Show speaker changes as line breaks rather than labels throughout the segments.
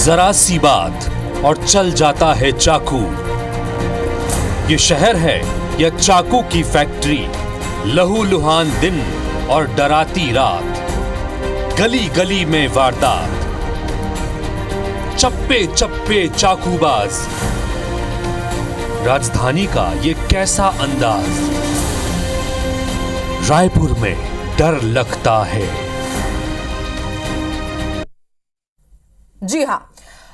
जरा सी बात और चल जाता है चाकू। ये शहर है या चाकू की फैक्ट्री, लहूलुहान दिन और डराती रात, गली गली में वारदात, चप्पे चप्पे चाकूबाज, राजधानी का ये कैसा अंदाज। रायपुर में डर लगता है।
जी हां,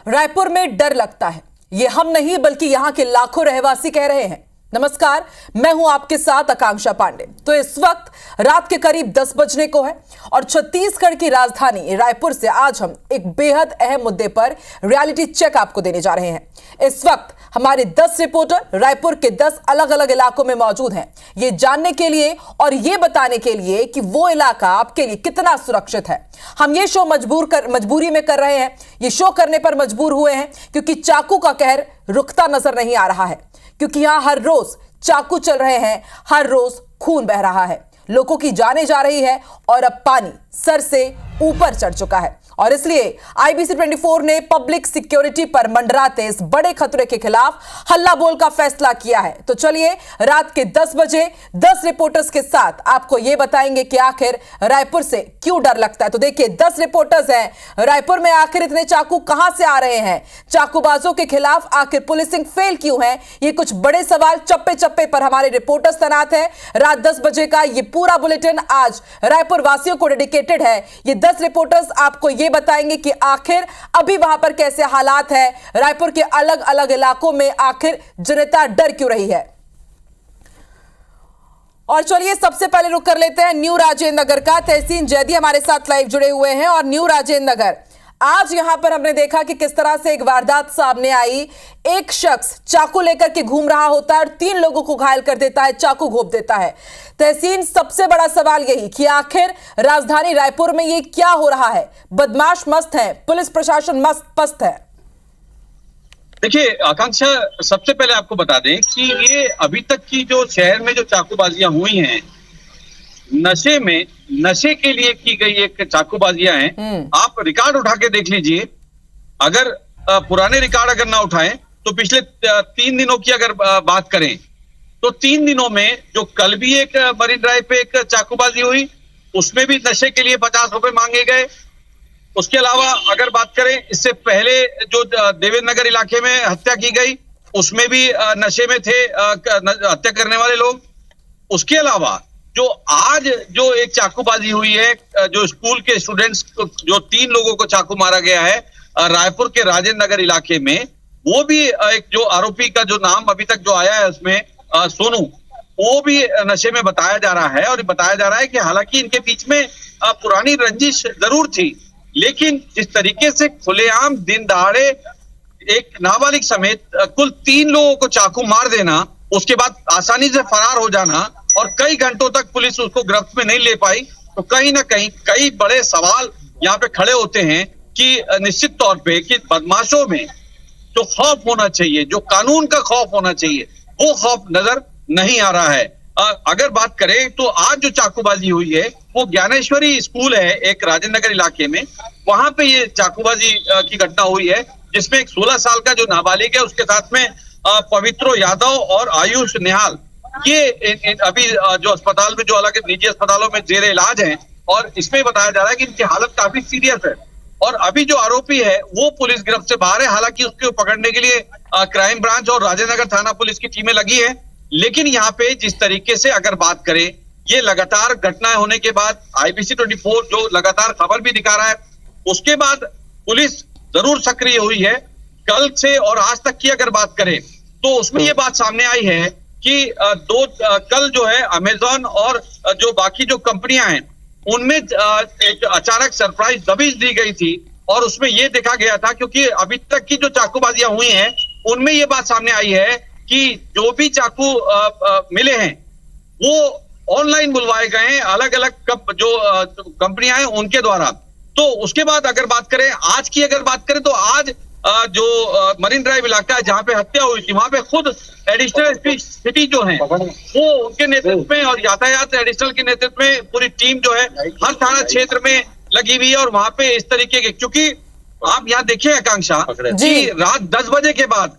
रायपुर में डर लगता है। ये हम नहीं बल्कि यहां के लाखों रहवासी कह रहे हैं। नमस्कार, मैं हूं आपके साथ आकांक्षा पांडे। तो इस वक्त रात के करीब 10 बजने को है और छत्तीसगढ़ की राजधानी रायपुर से आज हम एक बेहद अहम मुद्दे पर रियलिटी चेक आपको देने जा रहे हैं। इस वक्त हमारे 10 रिपोर्टर रायपुर के 10 अलग अलग इलाकों में मौजूद हैं, ये जानने के लिए और ये बताने के लिए कि वो इलाका आपके लिए कितना सुरक्षित है। हम ये शो मजबूरी में कर रहे हैं। ये शो करने पर मजबूर हुए हैं क्योंकि चाकू का कहर रुकता नजर नहीं आ रहा है, क्योंकि यहां हर रोज चाकू चल रहे हैं, हर रोज खून बह रहा है, लोगों की जानें जा रही है और अब पानी सर से ऊपर चढ़ चुका है। और इसलिए IBC 24 ने पब्लिक सिक्योरिटी पर मंडराते इस बड़े खतरे के खिलाफ हल्ला बोल का फैसला किया है। तो चलिए रात के 10 बजे 10 रिपोर्टर्स के साथ आपको यह बताएंगे कि आखिर रायपुर से क्यों डर लगता है। तो देखिए 10 रिपोर्टर्स हैं। रायपुर में आखिर इतने चाकू कहां से आ रहे हैं? चाकूबाजों के खिलाफ आखिर पुलिसिंग फेल क्यों है? ये कुछ बड़े सवाल चप्पे चप्पे पर हमारे रिपोर्टर्स तैनात हैं। रात 10 बजे का ये पूरा बुलेटिन आज रायपुर वासियों को डेडिकेटेड है। ये 10 रिपोर्टर्स आपको ये बताएंगे कि आखिर अभी वहां पर कैसे हालात है, रायपुर के अलग अलग इलाकों में आखिर जनता डर क्यों रही है। और चलिए सबसे पहले रुक कर लेते हैं न्यू राजेंद्र नगर का। तहसीन जैदी हमारे साथ लाइव जुड़े हुए हैं। और न्यू राजेंद्र नगर, आज यहां पर हमने देखा कि किस तरह से एक वारदात सामने आई। एक शख्स चाकू लेकर के घूम रहा होता है और 3 लोगों को घायल कर देता है, चाकू घोंप देता है। तहसीन, सबसे बड़ा सवाल यही कि आखिर राजधानी रायपुर में ये क्या हो रहा है? बदमाश मस्त है, पुलिस प्रशासन मस्त पस्त है।
देखिए आकांक्षा, सबसे पहले आपको बता दें कि ये अभी तक की जो शहर में जो चाकूबाजियां हुई हैं, नशे के लिए की गई एक चाकूबाजियां हैं। आप रिकॉर्ड उठा के देख लीजिए। अगर पुराने रिकॉर्ड अगर ना उठाएं तो पिछले 3 दिनों की अगर बात करें तो 3 दिनों में जो कल भी एक मरीन ड्राइव पे एक चाकूबाजी हुई, उसमें भी नशे के लिए 50 रुपए मांगे गए। उसके अलावा अगर बात करें इससे पहले जो देवेंद्र नगर इलाके में हत्या की गई, उसमें भी नशे में थे हत्या करने वाले लोग। उसके अलावा जो आज जो एक चाकूबाजी हुई है, जो स्कूल के स्टूडेंट्स जो 3 लोगों को चाकू मारा गया है रायपुर के राजेंद्र नगर इलाके में, वो भी एक जो आरोपी का जो नाम अभी तक जो आया है उसमें सोनू, वो भी नशे में बताया जा रहा है। और बताया जा रहा है कि हालांकि इनके बीच में पुरानी रंजिश जरूर थी, लेकिन जिस तरीके से खुलेआम दिन दहाड़े एक नाबालिग समेत कुल 3 लोगों को चाकू मार देना, उसके बाद आसानी से फरार हो जाना और कई घंटों तक पुलिस उसको गिरफ्त में नहीं ले पाई, तो कहीं ना कहीं कई बड़े सवाल यहाँ पे खड़े होते हैं कि निश्चित तौर पे कि बदमाशों में जो खौफ होना चाहिए, जो कानून का खौफ होना चाहिए, वो खौफ नजर नहीं आ रहा है। अगर बात करें तो आज जो चाकूबाजी हुई है वो ज्ञानेश्वरी स्कूल है एक राजेंद्र नगर इलाके में, वहां पे ये चाकूबाजी की घटना हुई है, जिसमें एक 16 साल का जो नाबालिग है उसके साथ में पवित्रो यादव और आयुष निहाल, ये अभी जो अस्पताल में जो अलग निजी अस्पतालों में जेर इलाज हैं। और इसमें बताया जा रहा है कि इनकी हालत काफी सीरियस है और अभी जो आरोपी है वो पुलिस गिरफ्त से बाहर है। हालांकि उसको पकड़ने के लिए क्राइम ब्रांच और राजेंद्र नगर थाना पुलिस की टीमें लगी है, लेकिन यहाँ पे जिस तरीके से अगर बात करें, ये लगातार घटनाएं होने के बाद IBC 24 जो लगातार खबर भी दिखा रहा है, उसके बाद पुलिस जरूर सक्रिय हुई है। कल से और आज तक की अगर बात करें तो उसमें ये बात सामने आई है कि कल जो है अमेजॉन और जो बाकी जो कंपनियां हैं उनमें एक अचानक सरप्राइज दबिश दी गई थी और उसमें ये देखा गया था, क्योंकि अभी तक की जो चाकूबाजियां हुई हैं उनमें ये बात सामने आई है कि जो भी चाकू मिले हैं वो ऑनलाइन बुलवाए गए हैं अलग अलग जो कंपनियां हैं उनके द्वारा। तो उसके बाद अगर बात करें आज की, अगर बात करें तो आज जो मरीन ड्राइव इलाका है जहां पे हत्या हुई थी, वहां पे खुद एडिशनल सिटी जो है वो उनके नेतृत्व में और यातायात एडिशनल के नेतृत्व में पूरी टीम जो है हर थाना क्षेत्र में लगी हुई है। और वहां पे इस तरीके के, क्योंकि आप यहाँ देखिए आकांक्षा कि रात 10 बजे के बाद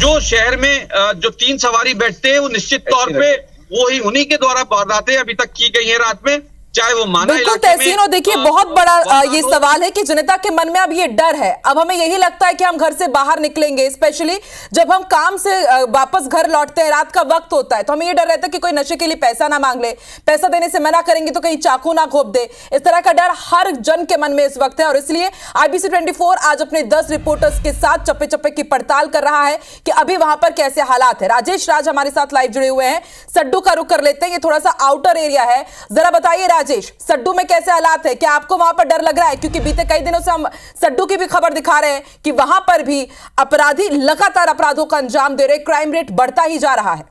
जो शहर में जो 3 सवारी बैठते हैं वो निश्चित तौर पे वो ही उन्हीं के द्वारा वारदातें अभी तक की गई है रात में, चाहे वो माना
बिल्कुल तहसीन। और देखिए बहुत बड़ा ये सवाल है कि जनता के मन में अब ये डर है। अब हमें यही लगता है कि हम घर से बाहर निकलेंगे, स्पेशली जब हम काम से वापस घर लौटते हैं, रात का वक्त होता है, तो हमें ये डर रहता है कि कोई नशे के लिए पैसा ना मांग ले, पैसा देने से मना करेंगे तो कहीं चाकू ना घोंप दे। इस तरह का डर हर जन के मन में इस वक्त है और इसलिए IBC 24 आज अपने 10 रिपोर्टर्स के साथ चप्पे चप्पे की पड़ताल कर रहा है कि अभी वहां पर कैसे हालात है। राजेश राज हमारे साथ लाइव जुड़े हुए हैं, सड्डू का रुख कर लेते हैं। ये थोड़ा सा आउटर एरिया है, जरा बताइए राजेश, सड्डू में कैसे हालात है? क्या आपको वहां पर डर लग रहा है? क्योंकि बीते कई दिनों से हम सड्डू की भी खबर दिखा रहे हैं कि वहां पर भी अपराधी लगातार अपराधों का अंजाम दे रहे, क्राइम रेट बढ़ता ही जा रहा है।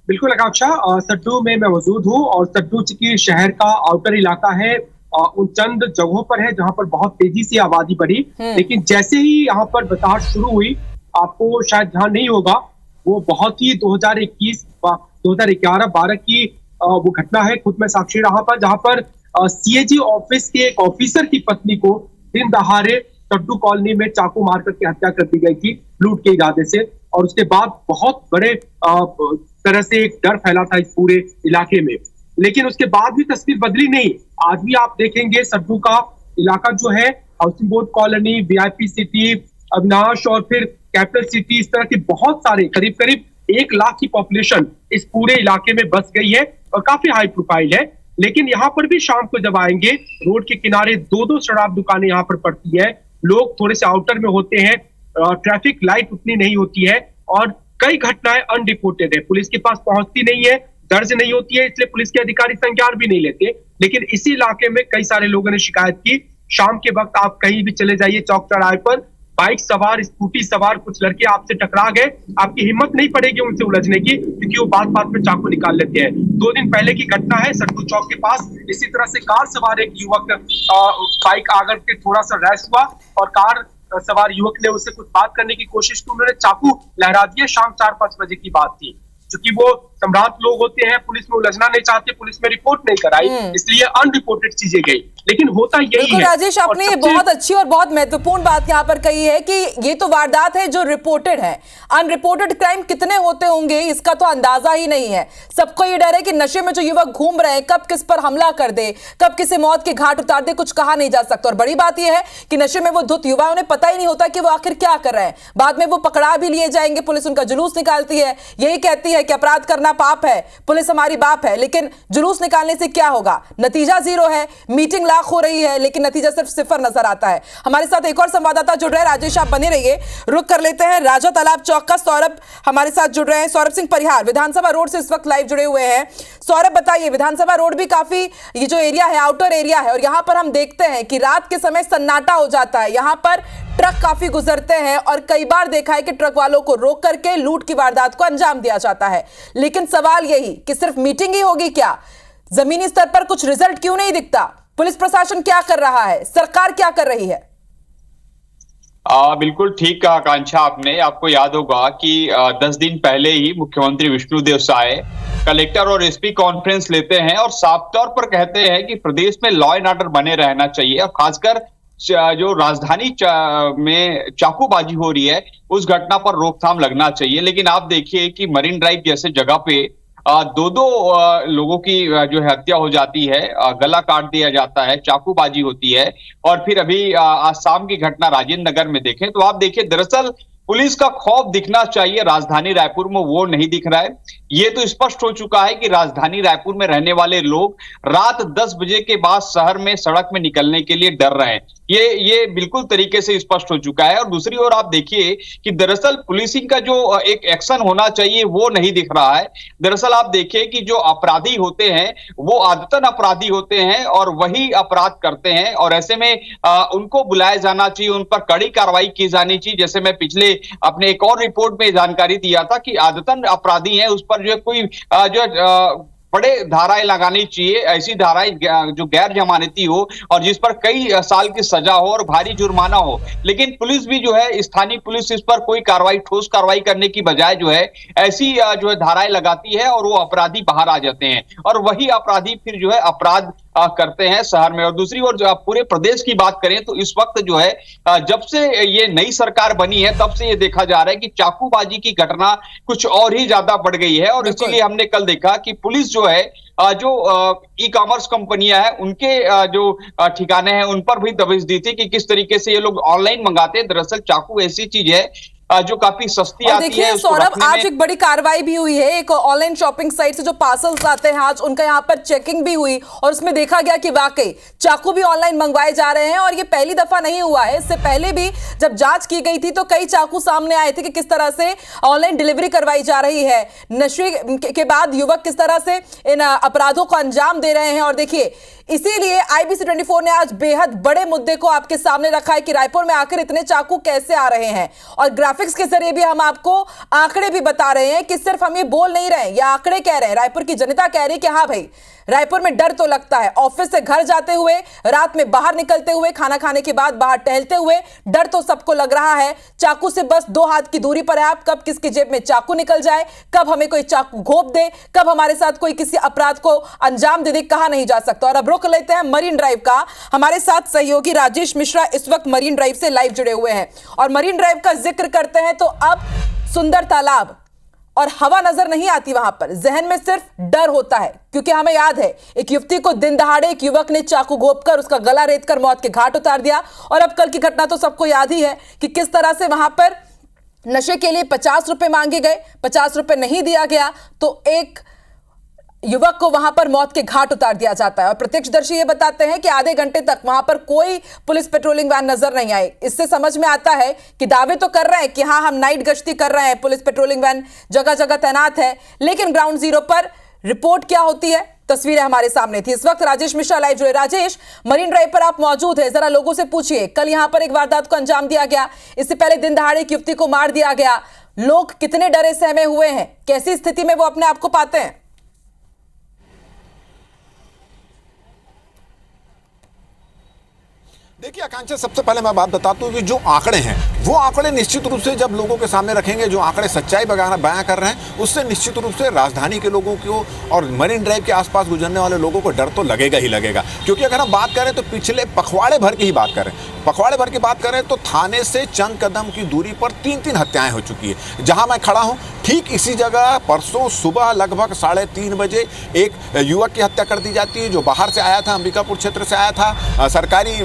बिल्कुल आकांक्षा, सड्डू में मैं मौजूद हूँ और सड्डू चूंकि शहर का आउटर इलाका है, उन चंद जगहों पर है जहां पर बहुत तेजी से आबादी बढ़ी, लेकिन जैसे ही यहाँ पर बसाहट शुरू हुई, आपको शायद ध्यान नहीं होगा, वो बहुत ही 2021 2011-12 की वो घटना है। खुद मैं साक्षी रहा था जहां पर CAG ऑफिस के एक ऑफिसर की पत्नी को दिन दहाड़े सड्डू कॉलोनी में चाकू मार करके हत्या कर दी गई थी लूट के इरादे से। और उसके बाद बहुत बड़े तरह से एक डर फैला था इस पूरे इलाके में, लेकिन उसके बाद भी तस्वीर बदली नहीं। आज भी आप देखेंगे सड्डू का इलाका जो है, housing board colony, VIP city, Avinash और फिर कैपिटल सिटी, इस तरह के बहुत सारे करीब करीब 1 लाख की पॉपुलेशन इस पूरे इलाके में बस गई है और काफी हाई प्रोफाइल है। लेकिन यहाँ पर भी शाम को जब आएंगे, रोड के किनारे 2-2 शराब दुकानें यहाँ पर पड़ती है, लोग थोड़े से आउटर में होते हैं, ट्रैफिक लाइट उतनी नहीं होती है और कई घटनाएं अनरिपोर्टेड है, पुलिस के पास पहुंचती नहीं है, दर्ज नहीं होती है, इसलिए पुलिस के अधिकारी संज्ञान भी नहीं लेते। लेकिन इसी इलाके में कई सारे लोगों ने शिकायत की, शाम के वक्त आप कहीं भी चले जाइए चौक चौराहे पर, बाइक सवार, स्कूटी सवार कुछ लड़के आपसे टकरा गए, आपकी हिम्मत नहीं पड़ेगी उनसे उलझने की, क्योंकि वो बात बात में चाकू निकाल लेते हैं। 2 दिन पहले की घटना है सड्डू चौक के पास, इसी तरह से कार सवार एक युवक बाइक आकर के थोड़ा सा रैश हुआ और कार सवार युवक ने उससे कुछ बात करने की कोशिश की, उन्होंने चाकू लहरा दिया। शाम 4-5 बजे की बात थी, क्योंकि वो सम्राट लोग होते हैं, पुलिस में उलझना नहीं चाहते, पुलिस में रिपोर्ट नहीं कराई, इसलिए अनरिपोर्टेड चीजें गई। लेकिन होता यही है।
राजेश, आपने ये बहुत अच्छी और बहुत महत्वपूर्ण बात यहाँ पर कही है कि ये तो वारदात है जो रिपोर्टेड है, अनरिपोर्टेड क्राइम कितने होते होंगे इसका तो अंदाजा ही नहीं है। सबको ये डर है कि नशे में जो युवक घूम रहे हैं कब किस पर हमला कर दे, कब किसी मौत के घाट उतार दे, कुछ कहा नहीं जा सकता। और बड़ी बात यह है कि नशे में वो धुत युवा, उन्हें पता ही नहीं होता कि वो आखिर क्या कर रहे हैं। बाद में वो पकड़ा भी लिए जाएंगे, पुलिस उनका जुलूस निकालती है, यही कहती है कि अपराध करना पाप है, पुलिस हमारी बाप है, लेकिन जुलूस निकालने से क्या होगा? नतीजा 0 है, मीटिंग लाख हो रही है, लेकिन नतीजा सिर्फ 0 नजर आता है। हमारे साथ एक और संवाददाता जुड़ रहे हैं, राजेश आप बने रहिए। रुक कर लेते हैं राजा तालाब चौक का, सौरभ हमारे साथ जुड़ रहे हैं, सौरभ सिंह परिहार विधानसभा रोड से इस वक्त लाइव जुड़े हुए हैं। सौरभ बताइए, विधानसभा रोड भी काफी ये जो एरिया है आउटर एरिया है और यहां पर हम देखते हैं कि रात के समय सन्नाटा हो जाता है, यहां पर ट्रक काफी गुजरते हैं और कई बार देखा है कि ट्रक वालों को रोक करके लूट की वारदात को अंजाम दिया जाता है। लेकिन सवाल यही कि सिर्फ मीटिंग ही होगी क्या? जमीनी स्तर पर कुछ रिजल्ट क्यों नहीं दिखता? पुलिस प्रशासन क्या कर रहा है? सरकार क्या कर रही है?
बिल्कुल ठीक कहा आकांक्षा आपने। आपको याद होगा कि 10 दिन पहले ही मुख्यमंत्री विष्णुदेव साय कलेक्टर और SP कॉन्फ्रेंस लेते हैं और साफ तौर पर कहते हैं कि प्रदेश में लॉ एंड ऑर्डर बने रहना चाहिए और खासकर जो राजधानी में चाकूबाजी हो रही है उस घटना पर रोकथाम लगना चाहिए। लेकिन आप देखिए कि मरीन ड्राइव जैसे जगह पे 2 लोगों की जो है हत्या हो जाती है, गला काट दिया जाता है, चाकूबाजी होती है। और फिर अभी आज शाम की घटना राजेंद्र नगर में देखें तो आप देखिए दरअसल पुलिस का खौफ दिखना चाहिए राजधानी रायपुर में, वो नहीं दिख रहा है। ये तो स्पष्ट हो चुका है कि राजधानी रायपुर में रहने वाले लोग रात 10 बजे के बाद शहर में सड़क में निकलने के लिए डर रहे हैं। ये बिल्कुल तरीके से स्पष्ट हो चुका है। और दूसरी ओर आप देखिए कि दरअसल पुलिसिंग का जो एक एक्शन होना चाहिए वो नहीं दिख रहा है। दरअसल आप देखिए कि जो अपराधी होते हैं वो आदतन अपराधी होते हैं और वही अपराध करते हैं और ऐसे में उनको बुलाया जाना चाहिए, उन पर कड़ी कार्रवाई की जानी चाहिए। जैसे मैं पिछले अपने एक और रिपोर्ट में जानकारी दिया था कि आदतन अपराधी है उस पर जो कोई बड़े धाराएं लगानी चाहिए, ऐसी धाराएं जो गैर जमानती हो और जिस पर कई साल की सजा हो और भारी जुर्माना हो। लेकिन पुलिस भी जो है, स्थानीय पुलिस इस पर कोई कार्रवाई, ठोस कार्रवाई करने की बजाय जो है ऐसी जो है धाराएं लगाती है और वो अपराधी बाहर आ जाते हैं और वही अपराधी फिर जो है अपराध करते हैं शहर में। और दूसरी ओर जो आप पूरे प्रदेश की बात करें तो इस वक्त जो है जब से ये नई सरकार बनी है तब से ये देखा जा रहा है कि चाकूबाजी की घटना कुछ और ही ज्यादा बढ़ गई है। और इसीलिए हमने कल देखा कि पुलिस जो है जो ई कॉमर्स कंपनियां हैं उनके जो ठिकाने हैं उन पर भी दबिश दी थी कि किस तरीके से ये लोग ऑनलाइन मंगाते हैं। दरअसल चाकू ऐसी चीज है जो काफी सस्ती आती है।
देखिए सौरभ, आज एक बड़ी कार्रवाई भी हुई है। एक ऑनलाइन शॉपिंग साइट से जो पार्सल्स आते हैं आज उनका यहाँ पर चेकिंग भी हुई और उसमें देखा गया कि वाकई चाकू भी ऑनलाइन मंगवाए जा रहे हैं। और ये पहली दफा नहीं हुआ है, इससे पहले भी जब जांच की गई थी तो कई चाकू सामने आए थे कि किस तरह से ऑनलाइन डिलीवरी करवाई जा रही है। नशे के बाद युवक किस तरह से इन अपराधों को अंजाम दे रहे हैं। और देखिए इसीलिए IBC 24 ने आज बेहद बड़े मुद्दे को आपके सामने रखा है कि रायपुर में आखिर इतने चाकू कैसे आ रहे हैं। और ग्राफिक्स के जरिए भी हम आपको आंकड़े भी बता रहे हैं कि सिर्फ हम ये बोल नहीं रहे हैं, ये आंकड़े कह रहे हैं। रायपुर की जनता कह रही है कि हाँ भाई, रायपुर में डर तो लगता है। ऑफिस से घर जाते हुए, रात में बाहर निकलते हुए, खाना खाने के बाद बाहर टहलते हुए डर तो सबको लग रहा है। चाकू से बस 2 हाथ की दूरी पर है आप, कब किसकी जेब में चाकू निकल जाए, कब हमें कोई चाकू घोंप दे, कब हमारे साथ कोई किसी अपराध को अंजाम दे दे, कहा नहीं जा सकता। और अब रुख लेते हैं मरीन ड्राइव का। हमारे साथ सहयोगी राजेश मिश्रा इस वक्त मरीन ड्राइव से लाइव जुड़े हुए हैं और मरीन ड्राइव का जिक्र करते हैं तो अब सुंदर तालाब और हवा नजर नहीं आती वहां पर, जहन में सिर्फ डर होता है। क्योंकि हमें याद है एक युवती को दिन दहाड़े एक युवक ने चाकू घोंपकर उसका गला रेतकर मौत के घाट उतार दिया। और अब कल की घटना तो सबको याद ही है कि किस तरह से वहां पर नशे के लिए 50 रुपए मांगे गए, 50 रुपए नहीं दिया गया तो एक युवक को वहां पर मौत के घाट उतार दिया जाता है। और प्रत्यक्षदर्शी ये बताते हैं कि आधे घंटे तक वहां पर कोई पुलिस पेट्रोलिंग वैन नजर नहीं आई। इससे समझ में आता है कि दावे तो कर रहे हैं कि हाँ हम नाइट गश्ती कर रहे हैं, पुलिस पेट्रोलिंग वैन जगह जगह तैनात है, लेकिन ग्राउंड जीरो पर रिपोर्ट क्या होती है, तस्वीरें हमारे सामने थी। इस वक्त राजेश मिश्रा लाइव जुड़े। राजेश, मरीन ड्राइव पर आप मौजूद है, जरा लोगों से पूछिए, कल यहां पर एक वारदात को अंजाम दिया गया, इससे पहले दिन दहाड़े एक युवती को मार दिया गया, लोग कितने डरे सहमे हुए हैं, कैसी स्थिति में वो अपने आप को पाते हैं?
देखिए आकांक्षा, सबसे पहले मैं बात बताता हूँ कि जो आंकड़े हैं वो आंकड़े निश्चित रूप से जब लोगों के सामने रखेंगे, जो आंकड़े सच्चाई बयां कर रहे हैं उससे निश्चित रूप से राजधानी के लोगों को और मरीन ड्राइव के आसपास गुजरने वाले लोगों को डर तो लगेगा ही लगेगा। क्योंकि अगर हम बात करें तो पिछले पखवाड़े भर की ही बात करें, पखवाड़े भर की बात करें तो थाने से चंद कदम की दूरी पर 3 हत्याएं हो चुकी है। जहां मैं खड़ा हूं ठीक इसी जगह परसों सुबह लगभग 3:30 बजे एक युवक की हत्या कर दी जाती है, जो बाहर से आया था, अंबिकापुर क्षेत्र से आया था, सरकारी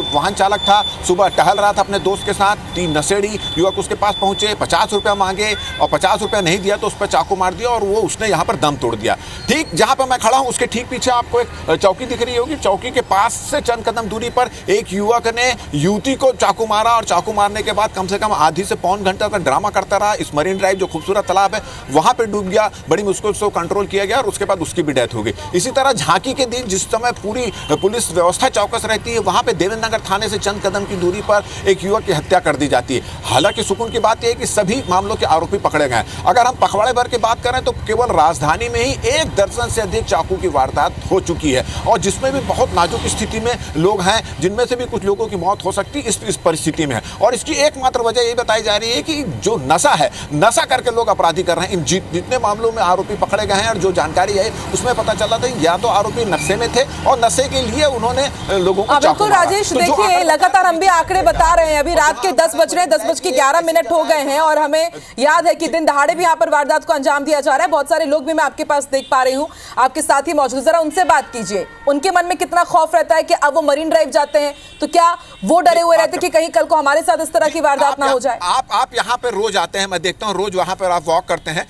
वाहन चालक था, सुबह टहल रहा था अपने दोस्त के साथ। 3 नशेड़ी युवक उसके पास पहुंचे, 50 रुपया मांगे और 50 रुपया नहीं दिया तो उस पर चाकू मार दिया और वो उसने यहाँ पर दम तोड़ दिया। ठीक जहाँ पर मैं खड़ा हूँ उसके ठीक पीछे आपको एक चौकी दिख रही होगी, चौकी के पास से चंद कदम दूरी पर एक युवक ने युवती को चाकू मारा और चाकू मारने के बाद कम से कम आधी से पौन घंटा तक ड्रामा करता रहा। इस मरीन ड्राइव जो खूबसूरत तालाब है वहां पे डूब गया, बड़ी मुश्किल से कंट्रोल किया गया और उसके बाद उसकी भी डेथ हो गई। इसी तरह झांकी के दिन जिस समय पूरी पुलिस व्यवस्था चौकस रहती है, वहां पे देवेंद्र नगर थाने से चंद कदम की दूरी पर एक युवक की हत्या कर दी जाती है। हालांकि सुकून की बात यह है कि सभी मामलों के आरोपी पकड़े गए। अगर हम पखवाड़े भर की बात करें तो केवल राजधानी में ही 1 दर्जन से अधिक चाकू की वारदात हो चुकी है और जिसमें भी बहुत नाजुक स्थिति में लोग हैं, जिनमें से भी कुछ लोगों की मौत हो सकती है इस परिस्थिति में है। और इसकी एकमात्र वजह यही बताई जा रही है कि जो नशा है, नशा करके लोग अपराधी कर रहे हैं। इन जितने मामलों में आरोपी पकड़े गए हैं और जो जानकारी है उसमें पता चला था या तो आरोपी नशे में थे और नशे के लिए उन्होंने लोगों को
बिल्कुल राजेश, देखिए लगातार हम भी आंकड़े बता रहे हैं। अभी रात के 10 बज रहे हैं, 10:11 हो गए हैं और हमें याद है कि दिन दहाड़े भी यहाँ पर वारदात को अंजाम दिया जा रहा है। बहुत सारे लोग भी मैं आपके पास देख पा रही हूँ, आपके साथ ही मौजूद, जरा उनसे बात कीजिए। उनके मन में कितना खौफ रहता है कि अब वो मरीन ड्राइव जाते हैं तो क्या वो डरे हुए रहते कि कहीं कल को हमारे साथ इस तरह की वारदात ना हो जाए?
आप यहाँ पे रोज आते हैं, मैं देखता हूँ रोज वहां पर आप वॉक करते हैं।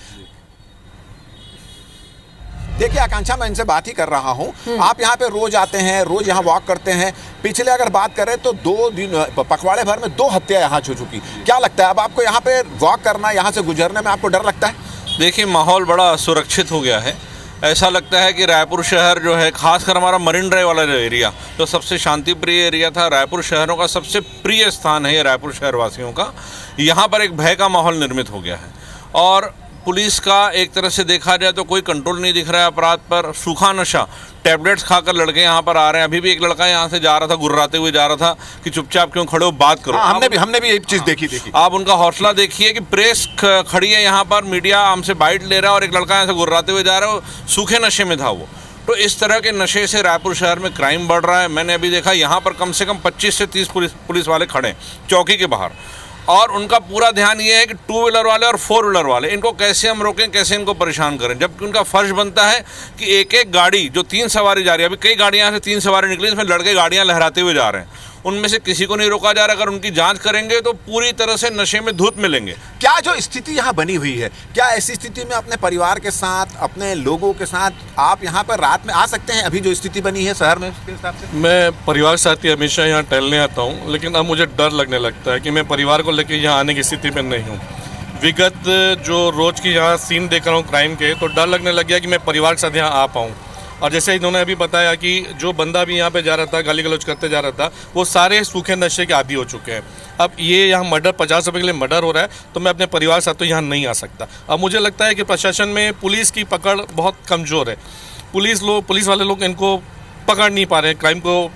देखिए आकांक्षा, मैं इनसे बात ही कर रहा हूं, आप यहाँ पे रोज आते हैं, रोज यहाँ वॉक करते हैं। पिछले अगर बात करें तो 2 दिन पखवाड़े भर में 2 हत्या यहाँ हो चुकी। क्या लगता है अब आपको यहाँ पे वॉक करना, यहाँ से गुजरने में आपको डर लगता है?
देखिए माहौल बड़ा सुरक्षित हो गया है। ऐसा लगता है कि रायपुर शहर जो है, खासकर हमारा मरीन ड्राइव वाला जो एरिया जो सबसे शांति प्रिय एरिया था, रायपुर शहरों का सबसे प्रिय स्थान है ये रायपुर शहर वासियों का। यहाँ पर एक भय का माहौल निर्मित हो गया है और पुलिस का एक तरह से देखा जाए तो कोई कंट्रोल नहीं दिख रहा है अपराध पर। सूखा नशा, टैबलेट्स खाकर लड़के यहाँ पर आ रहे हैं। अभी भी एक लड़का यहाँ से जा रहा था, गुर्राते हुए जा रहा था कि चुपचाप क्यों खड़े हो, बात करो।
हमने भी एक चीज़ देखी।
आप उनका हौसला देखिए कि प्रेस खड़ी है यहाँ पर, मीडिया हमसे बाइट ले रहा है और एक लड़का यहाँ से गुर्राते हुए जा रहा है, सूखे नशे में था वो। तो इस तरह के नशे से रायपुर शहर में क्राइम बढ़ रहा है। मैंने अभी देखा यहाँ पर कम से कम 25 से 30 पुलिस वाले खड़े हैं चौकी के बाहर, और उनका पूरा ध्यान ये है कि 2 व्हीलर वाले और 4 व्हीलर वाले इनको कैसे हम रोकें, कैसे इनको परेशान करें, जबकि उनका फर्ज बनता है कि एक एक गाड़ी जो 3 सवारी जा रही है, अभी कई गाड़ियाँ से 3 सवारी निकली, इसमें लड़के गाड़ियाँ लहराते हुए जा रहे हैं, उनमें से किसी को नहीं रोका जा रहा। अगर उनकी जांच करेंगे तो पूरी तरह से नशे में धुत मिलेंगे।
क्या जो स्थिति यहाँ बनी हुई है, क्या ऐसी स्थिति में अपने परिवार के साथ, अपने लोगों के साथ आप यहाँ पर रात में आ सकते हैं? अभी जो स्थिति बनी है शहर में उसके हिसाब से।
मैं परिवार के साथ ही हमेशा यहाँ टहलने आता हूँ, लेकिन अब मुझे डर लगने लगता है कि मैं परिवार को लेकर यहाँ आने की स्थिति में नहीं हूँ। विगत जो रोज़ की यहाँ सीन देख रहा हूँ क्राइम के, तो डर लगने लग गया कि मैं परिवार के साथ यहाँ आ पाऊँ। और जैसे इन्होंने अभी बताया कि जो बंदा भी यहाँ पे जा रहा था, गाली गलौज करते जा रहा था, वो सारे सूखे नशे के आदी हो चुके हैं। अब ये यहाँ मर्डर 50 रुपये के लिए मर्डर हो रहा है, तो मैं अपने परिवार के साथ तो यहाँ नहीं आ सकता। अब मुझे लगता है कि प्रशासन में पुलिस की पकड़ बहुत कमज़ोर है। पुलिस वाले लोग इनको पकड़ नहीं पा रहे हैं, क्राइम को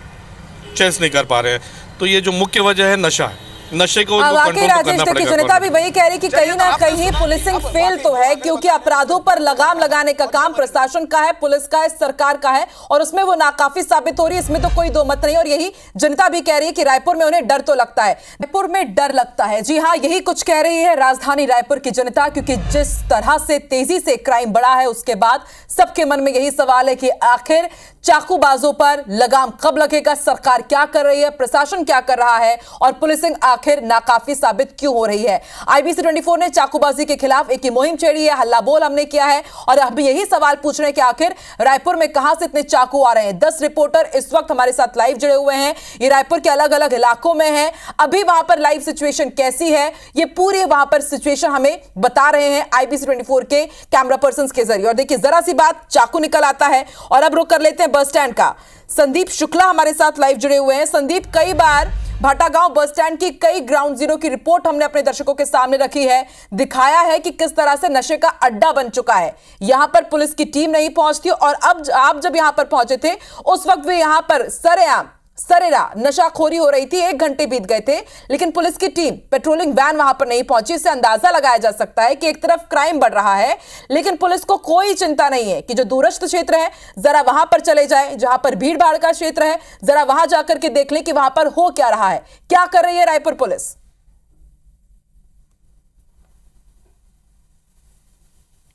चेस नहीं कर पा रहे हैं। तो ये जो मुख्य वजह है नशा है, नशे को
वाकई राजेश, देखिए जनता भी वही कह रही कि कहीं ना कहीं पुलिसिंग फेल तो है, क्योंकि अपराधों पर लगाम लगाने का काम प्रशासन का है, पुलिस का है, सरकार का है, और उसमें वो नाकाफी साबित हो रही है, इसमें तो कोई दो मत नहीं। और यही जनता भी कह रही है कि रायपुर में उन्हें डर तो लगता है, रायपुर में डर लगता है। जी हाँ, यही कुछ कह रही है राजधानी रायपुर की जनता, क्योंकि जिस तरह से तेजी से क्राइम बढ़ा है, उसके बाद सबके मन में यही सवाल है कि आखिर चाकूबाजों पर लगाम कब लगेगा, सरकार क्या कर रही है, प्रशासन क्या कर रहा है, और पुलिसिंग आखिर नाकाफी साबित क्यों हो रही है। IBC 24 ने चाकूबाजी के खिलाफ एक मुहिम छेड़ी है, हल्ला बोल हमने किया है, और अब यही सवाल पूछ रहे हैं कि आखिर रायपुर में कहां से इतने चाकू आ रहे हैं। 10 रिपोर्टर इस वक्त हमारे साथ लाइव जुड़े हुए हैं, ये रायपुर के अलग अलग इलाकों में है। अभी वहां पर लाइव सिचुएशन कैसी है, ये पूरी वहां पर सिचुएशन हमें बता रहे हैं IBC 24 के कैमरा पर्सन के जरिए। और देखिए, जरा सी बात, चाकू निकल आता है। और अब रुक कर लेते हैं बस स्टैंड का। संदीप शुक्ला हमारे साथ लाइव जुड़े हुए हैं। संदीप, कई बार भाटागांव बस स्टैंड की कई ग्राउंड जीरो की रिपोर्ट हमने अपने दर्शकों के सामने रखी है, दिखाया है कि किस तरह से नशे का अड्डा बन चुका है। यहां पर पुलिस की टीम नहीं पहुंचती, और अब आप जब यहां पर पहुंचे थे उस वक्त भी यहां पर सरेरा नशाखोरी हो रही थी। 1 घंटे बीत गए थे, लेकिन पुलिस की टीम, पेट्रोलिंग वैन वहां पर नहीं पहुंची। इससे अंदाजा लगाया जा सकता है कि एक तरफ क्राइम बढ़ रहा है, लेकिन पुलिस को कोई चिंता नहीं है कि जो दूरस्थ क्षेत्र है जरा वहां पर चले जाए, जहां पर भीड़ भाड़ का क्षेत्र है जरा वहां जाकर के देख ले कि वहां पर हो क्या रहा है। क्या कर रही है रायपुर पुलिस?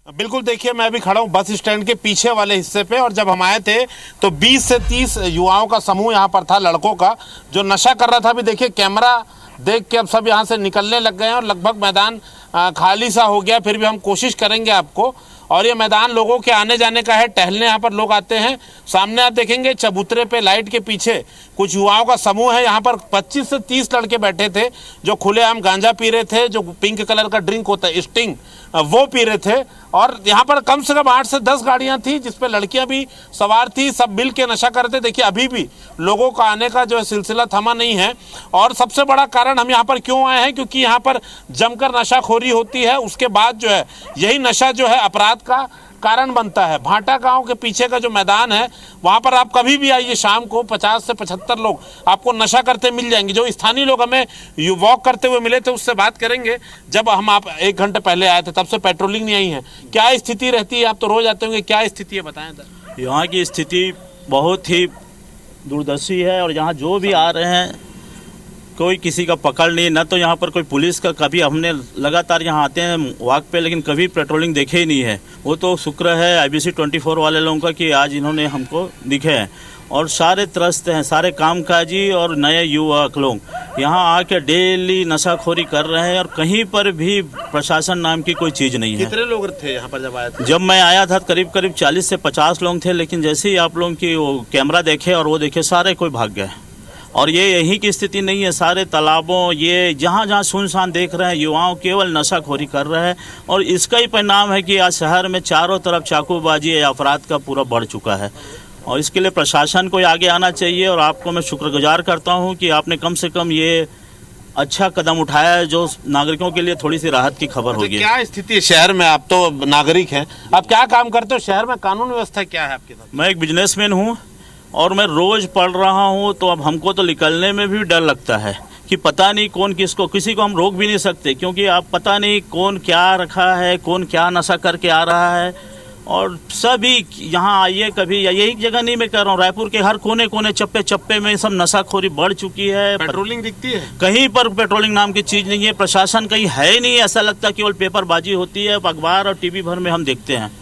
बिल्कुल, देखिए मैं अभी खड़ा हूँ बस स्टैंड के पीछे वाले हिस्से पे, और जब हम आए थे तो 20 से 30 युवाओं का समूह यहाँ पर था, लड़कों का, जो नशा कर रहा था। अभी देखिए कैमरा देख के अब सब यहाँ से निकलने लग गए हैं, और लगभग मैदान खाली सा हो गया। फिर भी हम कोशिश करेंगे आपको, और ये मैदान लोगों के आने जाने का है, टहलने यहाँ पर लोग आते हैं। सामने आप देखेंगे चबूतरे पे लाइट के पीछे कुछ युवाओं का समूह है। यहाँ पर 25 से 30 लड़के बैठे थे, जो खुलेआम गांजा पी रहे थे, जो पिंक कलर का ड्रिंक होता है स्टिंग, वो पी रहे थे। और यहाँ पर कम से कम 8 से 10 गाड़ियाँ थी, जिसपे लड़कियाँ भी सवार थी, सब मिल के नशा करते। देखिए अभी भी लोगों का आने का जो है सिलसिला थमा नहीं है। और सबसे बड़ा कारण हम यहाँ पर क्यों आए हैं, क्योंकि यहाँ पर जमकर नशाखोरी होती है, उसके बाद जो है यही नशा जो है अपराध का कारण बनता है। भाटा गांव के पीछे का जो मैदान है, वहां पर आप कभी भी आइए, शाम को 50 से 75 लोग आपको नशा करते मिल जाएंगे। जो स्थानीय लोग हमें वॉक करते हुए मिले थे, उससे बात करेंगे। जब हम आप 1 घंटे पहले आए थे तब से पेट्रोलिंग नहीं आई है, क्या स्थिति रहती है? आप तो रोज आते होंगे, क्या स्थिति है बताएं।
यहाँ की स्थिति बहुत ही दूरदर्शी है, और यहाँ जो भी आ रहे हैं कोई किसी का पकड़ नहीं, न तो यहाँ पर कोई पुलिस का, कभी हमने लगातार यहाँ आते हैं वॉक पे, लेकिन कभी पेट्रोलिंग देखे ही नहीं है। वो तो शुक्र है IBC 24 वाले लोगों का कि आज इन्होंने हमको दिखे हैं, और सारे त्रस्त हैं, सारे कामकाजी और नए युवक लोग यहाँ आके डेली नशाखोरी कर रहे हैं, और कहीं पर भी प्रशासन नाम की कोई चीज़ नहीं है।
कितने लोग थे यहाँ पर जब आए थे?
जब मैं आया था करीब 40 से 50 लोग थे, लेकिन जैसे ही आप लोगों की वो कैमरा देखे और वो देखे, सारे कोई भाग गए। और ये यहीं की स्थिति नहीं है, सारे तालाबों, ये जहाँ जहाँ सुनसान देख रहे हैं, युवाओं केवल नशाखोरी कर रहे हैं। और इसका ही परिणाम है कि आज शहर में चारों तरफ चाकूबाजी या अपराध का पूरा बढ़ चुका है, और इसके लिए प्रशासन को आगे आना चाहिए। और आपको मैं शुक्रगुजार करता हूँ कि आपने कम से कम ये अच्छा कदम उठाया है, जो नागरिकों के लिए थोड़ी सी राहत की खबर होगी।
क्या स्थिति है शहर में? आप तो नागरिक हैं, आप क्या काम करते हो शहर में? कानून व्यवस्था क्या है आपके साथ?
मैं एक बिजनेसमैन हूँ, और मैं रोज़ पढ़ रहा हूँ, तो अब हमको तो निकलने में भी डर लगता है कि पता नहीं कौन किसको, किसी को हम रोक भी नहीं सकते, क्योंकि आप पता नहीं कौन क्या रखा है, कौन क्या नशा करके आ रहा है। और सभी यहाँ आइए कभी, यही जगह नहीं मैं कह रहा हूँ, रायपुर के हर कोने कोने चप्पे चप्पे में सब नशाखोरी बढ़ चुकी है।
पेट्रोलिंग दिखती है,
कहीं पर पेट्रोलिंग नाम की चीज़ नहीं है, प्रशासन कहीं है ही नहीं, ऐसा लगता है केवल पेपरबाजी होती है, अखबार और टीवी भर में हम देखते हैं।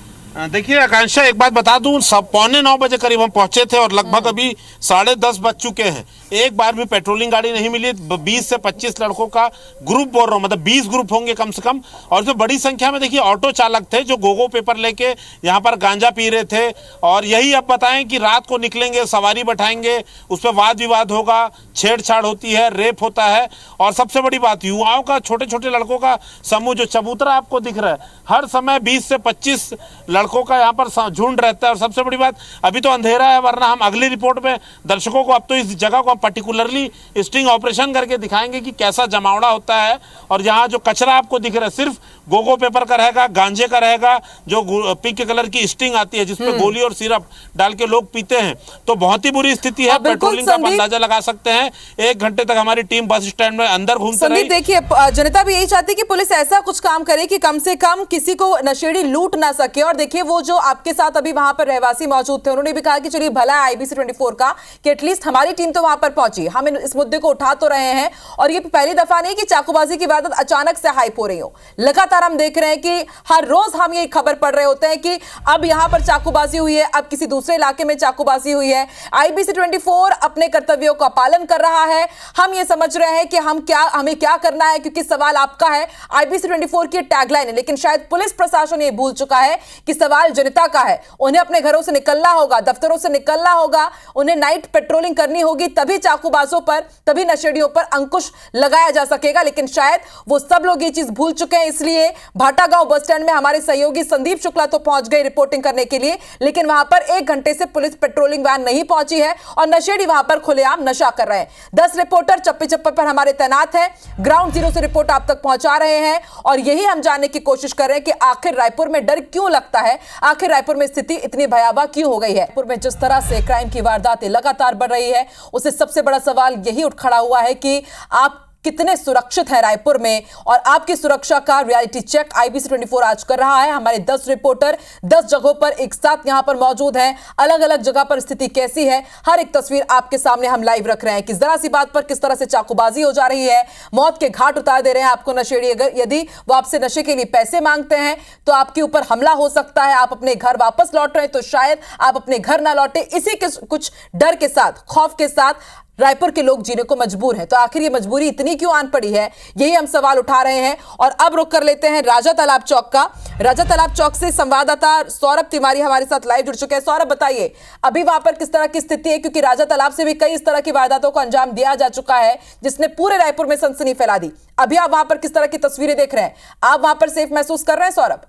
देखिए आकांक्षा, एक बात बता दूं, सब 8:45 बजे करीब हम पहुंचे थे और लगभग अभी 10:30 बज चुके हैं। एक बार भी पेट्रोलिंग गाड़ी नहीं मिली। 20 से 25 लड़कों का ग्रुप बोल रहा हूँ, मतलब 20 ग्रुप होंगे कम से कम। और जो बड़ी संख्या में देखिए ऑटो चालक थे जो गोगो पेपर लेके यहाँ पर गांजा पी रहे थे। और यही अब बताएं कि रात को निकलेंगे, सवारी बैठाएंगे, उस पर वाद विवाद होगा, छेड़छाड़ होती है, रेप होता है। और सबसे बड़ी बात, युवाओं का, छोटे छोटे लड़कों का समूह जो चबूतरा आपको दिख रहा है, हर समय 20 से 25 लड़कों का यहाँ पर झुंड रहता है। और सबसे बड़ी बात, अभी तो अंधेरा है, वरना हम अगली रिपोर्ट में दर्शकों को, अब तो इस जगह को हम पर्टिकुलरली स्टिंग ऑपरेशन करके दिखाएंगे कि कैसा जमावड़ा होता है। और यहाँ जो कचरा आपको दिख रहा है सिर्फ गोगो पेपर का रहेगा, गांजे का रहेगा, जो पिंक कलर की स्टिंग आती है जिसमें गोली और सिरप डाल के लोग पीते हैं। तो बहुत ही बुरी स्थिति है। पेट्रोलिंग का अंदाजा लगा सकते हैं। 1 घंटे तक हमारी टीम बस स्टैंड में अंदर घूमती रही।
देखिए, जनता भी यही चाहती है कि पुलिस ऐसा कुछ काम करे कि कम से कम किसी को नशेड़ी लूट ना सके। और देखिए, वो जो आपके साथ अभी वहां पर रहवासी मौजूद थे, उन्होंने भी कहा कि चलिए भला है IBC 24 का कि एटलीस्ट हमारी टीम तो वहां पर पहुंची, हम इस मुद्दे को उठा तो रहे हैं। और ये पहली दफा नहीं कि चाकूबाजी की वारदात अचानक से हाइप हो रही हो। लगातार हम देख रहे हैं कि हर रोज हम ये खबर पढ़ रहे होते हैं कि अब यहां पर चाकूबाजी हुई है, अब किसी दूसरे इलाके में चाकूबाजी हुई है। IBC 24 अपने कर्तव्यों का पालन कर रहा है। हम ये समझ रहे हैं कि हमें क्या करना है, क्योंकि सवाल आपका है। IBC 24 की टैगलाइन है, लेकिन शायद पुलिस प्रशासन ये भूल चुका है कि सवाल जनता का है। उन्हें अपने घरों से निकलना होगा, दफ्तरों से निकलना होगा, उन्हें नाइट पेट्रोलिंग करनी होगी, तभी चाकूबाजों पर, तभी नशेड़ियों पर अंकुश लगाया जा सकेगा। लेकिन शायद वो सब लोग ये चीज भूल चुके हैं। इसलिए भाटागांव बस स्टैंड में हमारे सहयोगी संदीप शुक्ला तो पहुंच गए रिपोर्टिंग करने के लिए, लेकिन वहां पर 1 घंटे से पुलिस पेट्रोलिंग वैन नहीं पहुंची है और नशेड़ी वहां पर खुलेआम नशा कर रहे हैं। 10 रिपोर्टर चप्पे चप्पे पर हमारे तैनात हैं, ग्राउंड जीरो से रिपोर्ट आप तक पहुंचा रहे हैं। और यही हम जानने की कोशिश कर रहे हैं कि आखिर रायपुर में डर क्यों लगता है, आखिर रायपुर में स्थिति इतनी भयावह क्यों हो गई है। रायपुर में जिस तरह से क्राइम की वारदातें लगातार बढ़ रही है, उससे सबसे बड़ा सवाल यही उठ खड़ा हुआ है कि आप कितने सुरक्षित है रायपुर में। और आपकी सुरक्षा का रियलिटी चेक IBC 24 आज कर रहा है। हमारे 10 रिपोर्टर 10 जगहों पर एक साथ यहां पर मौजूद हैं। अलग अलग जगह पर स्थिति कैसी है, हर एक तस्वीर आपके सामने हम लाइव रख रहे हैं कि जरा सी बात पर किस तरह से चाकूबाजी हो जा रही है, मौत के घाट उतार दे रहे हैं आपको नशेड़ी। अगर यदि वो आपसे नशे के लिए पैसे मांगते हैं तो आपके ऊपर हमला हो सकता है। आप अपने घर वापस लौट रहे हैं तो शायद आप अपने घर ना लौटे। इसी के कुछ डर के साथ, खौफ के साथ रायपुर के लोग जीने को मजबूर हैं। तो आखिर ये मजबूरी इतनी क्यों आन पड़ी है, यही हम सवाल उठा रहे हैं। और अब रुक कर लेते हैं राजा तालाब चौक का। राजा तालाब चौक से संवाददाता सौरभ तिवारी हमारे साथ लाइव जुड़ चुके हैं। सौरभ, बताइए अभी वहां पर किस तरह की स्थिति है, क्योंकि राजा तालाब से भी कई इस तरह की वारदातों को अंजाम दिया जा चुका है जिसने पूरे रायपुर में सनसनी फैला दी। अभी आप वहां पर किस तरह की तस्वीरें देख रहे हैं, आप वहां पर सेफ महसूस कर रहे हैं सौरभ?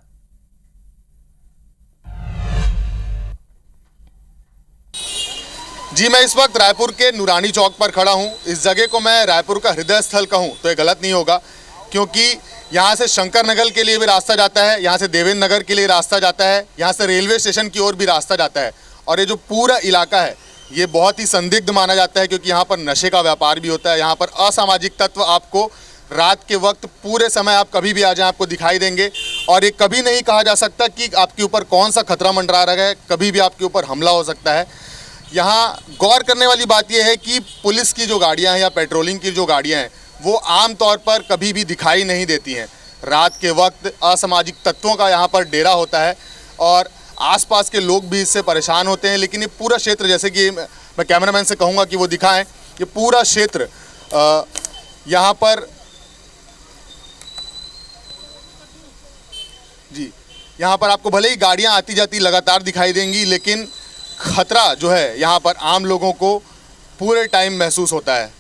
जी, मैं इस वक्त रायपुर के नूरानी चौक पर खड़ा हूं। इस जगह को मैं रायपुर का हृदय स्थल कहूं तो ये गलत नहीं होगा, क्योंकि यहां से शंकर नगर के लिए भी रास्ता जाता है, यहां से देवेंद्र नगर के लिए रास्ता जाता है, यहां से रेलवे स्टेशन की ओर भी रास्ता जाता है। और ये जो पूरा इलाका है ये बहुत ही संदिग्ध माना जाता है, क्योंकि यहाँ पर नशे का व्यापार भी होता है। यहाँ पर असामाजिक तत्व आपको रात के वक्त पूरे समय, आप कभी भी आ जाएं, आपको दिखाई देंगे। और ये कभी नहीं कहा जा सकता कि आपके ऊपर कौन सा खतरा मंडरा रहा है, कभी भी आपके ऊपर हमला हो सकता है। यहाँ गौर करने वाली बात यह है कि पुलिस की जो गाड़ियाँ हैं या पेट्रोलिंग की जो गाड़ियाँ हैं वो आम तौर पर कभी भी दिखाई नहीं देती हैं। रात के वक्त असामाजिक तत्वों का यहाँ पर डेरा होता है और आसपास के लोग भी इससे परेशान होते हैं। लेकिन ये पूरा क्षेत्र, जैसे कि मैं कैमरामैन से कहूँगा कि वो दिखाएं, ये पूरा क्षेत्र यहाँ पर जी, यहाँ पर आपको भले ही गाड़ियाँ आती जाती लगातार दिखाई देंगी, लेकिन खतरा जो है यहाँ पर आम लोगों को पूरे टाइम महसूस होता है।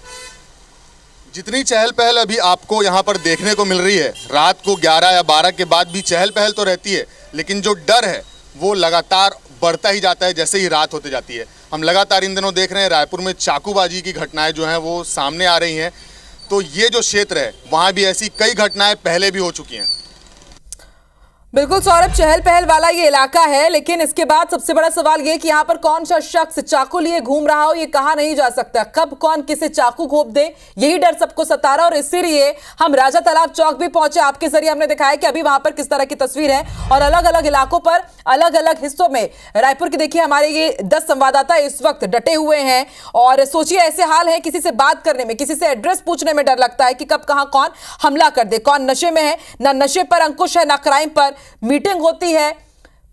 जितनी चहल पहल अभी आपको यहाँ पर देखने को मिल रही है, रात को 11 या 12 के बाद भी चहल पहल तो रहती है, लेकिन जो डर है वो लगातार बढ़ता ही जाता है जैसे ही रात होते जाती है। हम लगातार इन दिनों देख रहे हैं रायपुर में चाकूबाजी की घटनाएं जो हैं वो सामने आ रही हैं। तो ये जो क्षेत्र है वहाँ भी ऐसी कई घटनाएं पहले भी हो चुकी हैं।
बिल्कुल सौरभ, चहल पहल वाला ये इलाका है, लेकिन इसके बाद सबसे बड़ा सवाल ये कि यहाँ पर कौन सा शख्स चाकू लिए घूम रहा हो ये कहा नहीं जा सकता। कब कौन किसे चाकू घोंप दे यही डर सबको सता रहा, और इसीलिए हम राजा तालाब चौक भी पहुंचे। आपके जरिए हमने दिखाया कि अभी वहां पर किस तरह की तस्वीर है और अलग अलग इलाकों पर अलग अलग हिस्सों में रायपुर के देखिए हमारे ये 10 संवाददाता इस वक्त डटे हुए हैं। और सोचिए ऐसे हाल है, किसी से बात करने में, किसी से एड्रेस पूछने में डर लगता है कि कब कहां कौन हमला कर दे। कौन नशे में है, ना नशे पर अंकुश है, ना क्राइम पर। मीटिंग होती है,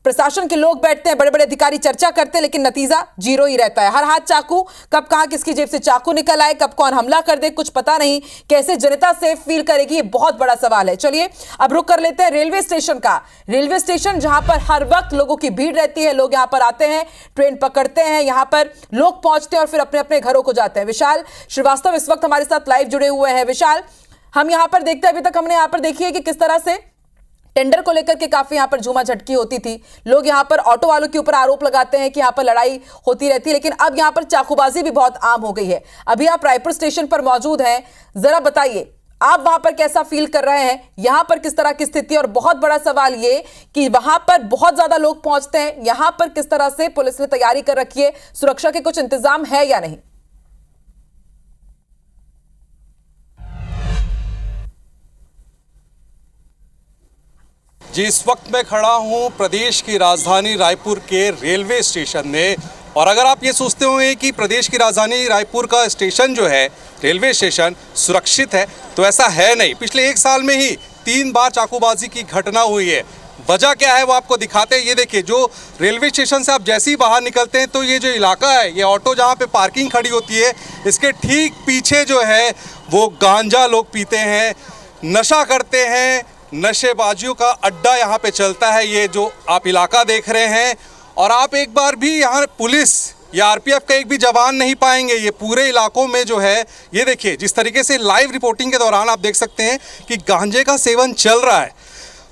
प्रशासन के लोग बैठते हैं, बड़े बड़े अधिकारी चर्चा करते हैं, लेकिन नतीजा जीरो ही रहता है। हर हाथ चाकू, कब कहां किसकी जेब से चाकू निकल आए, कब कौन हमला कर दे, कुछ पता नहीं। कैसे जनता सेफ फील करेगी, ये बहुत बड़ा सवाल है। चलिए अब रुक कर लेते हैं रेलवे स्टेशन का। रेलवे स्टेशन जहां पर हर वक्त लोगों की भीड़ रहती है, लोग यहां पर आते हैं, ट्रेन पकड़ते हैं, यहां पर लोग पहुंचते हैं और फिर अपने अपने घरों को जाते हैं। विशाल श्रीवास्तव इस वक्त हमारे साथ लाइव जुड़े हुए हैं। विशाल, हम यहां पर देखते हैं, अभी तक हमने यहां पर देखी है कि किस तरह से टेंडर को लेकर के काफी यहां पर झूमा झटकी होती थी। लोग यहां पर ऑटो वालों के ऊपर आरोप लगाते हैं कि यहां पर लड़ाई होती रहती है, लेकिन अब यहां पर चाकूबाजी भी बहुत आम हो गई है। अभी आप रायपुर स्टेशन पर मौजूद हैं, जरा बताइए आप वहां पर कैसा फील कर रहे हैं, यहां पर किस तरह की स्थिति। और बहुत बड़ा सवाल ये कि वहां पर बहुत ज्यादा लोग पहुंचते हैं, यहां पर किस तरह से पुलिस ने तैयारी कर रखी है, सुरक्षा के कुछ इंतजाम है या नहीं।
जी, इस वक्त मैं खड़ा हूं प्रदेश की राजधानी रायपुर के रेलवे स्टेशन में। और अगर आप ये सोचते होंगे कि प्रदेश की राजधानी रायपुर का स्टेशन जो है, रेलवे स्टेशन सुरक्षित है, तो ऐसा है नहीं। पिछले 1 साल में ही 3 बार चाकूबाजी की घटना हुई है। वजह क्या है वो आपको दिखाते हैं। ये देखिए, जो रेलवे स्टेशन से आप जैसे ही बाहर निकलते हैं तो ये जो इलाका है, ये ऑटो जहाँ पे पार्किंग खड़ी होती है, इसके ठीक पीछे जो है वो गांजा लोग पीते हैं, नशा करते हैं, नशेबाजियों का अड्डा यहाँ पे चलता है। ये जो आप इलाका देख रहे हैं, और आप एक बार भी यहाँ पुलिस या आरपीएफ का एक भी जवान नहीं पाएंगे ये पूरे इलाकों में जो है। ये देखिए, जिस तरीके से लाइव रिपोर्टिंग के दौरान आप देख सकते हैं कि गांजे का सेवन चल रहा है,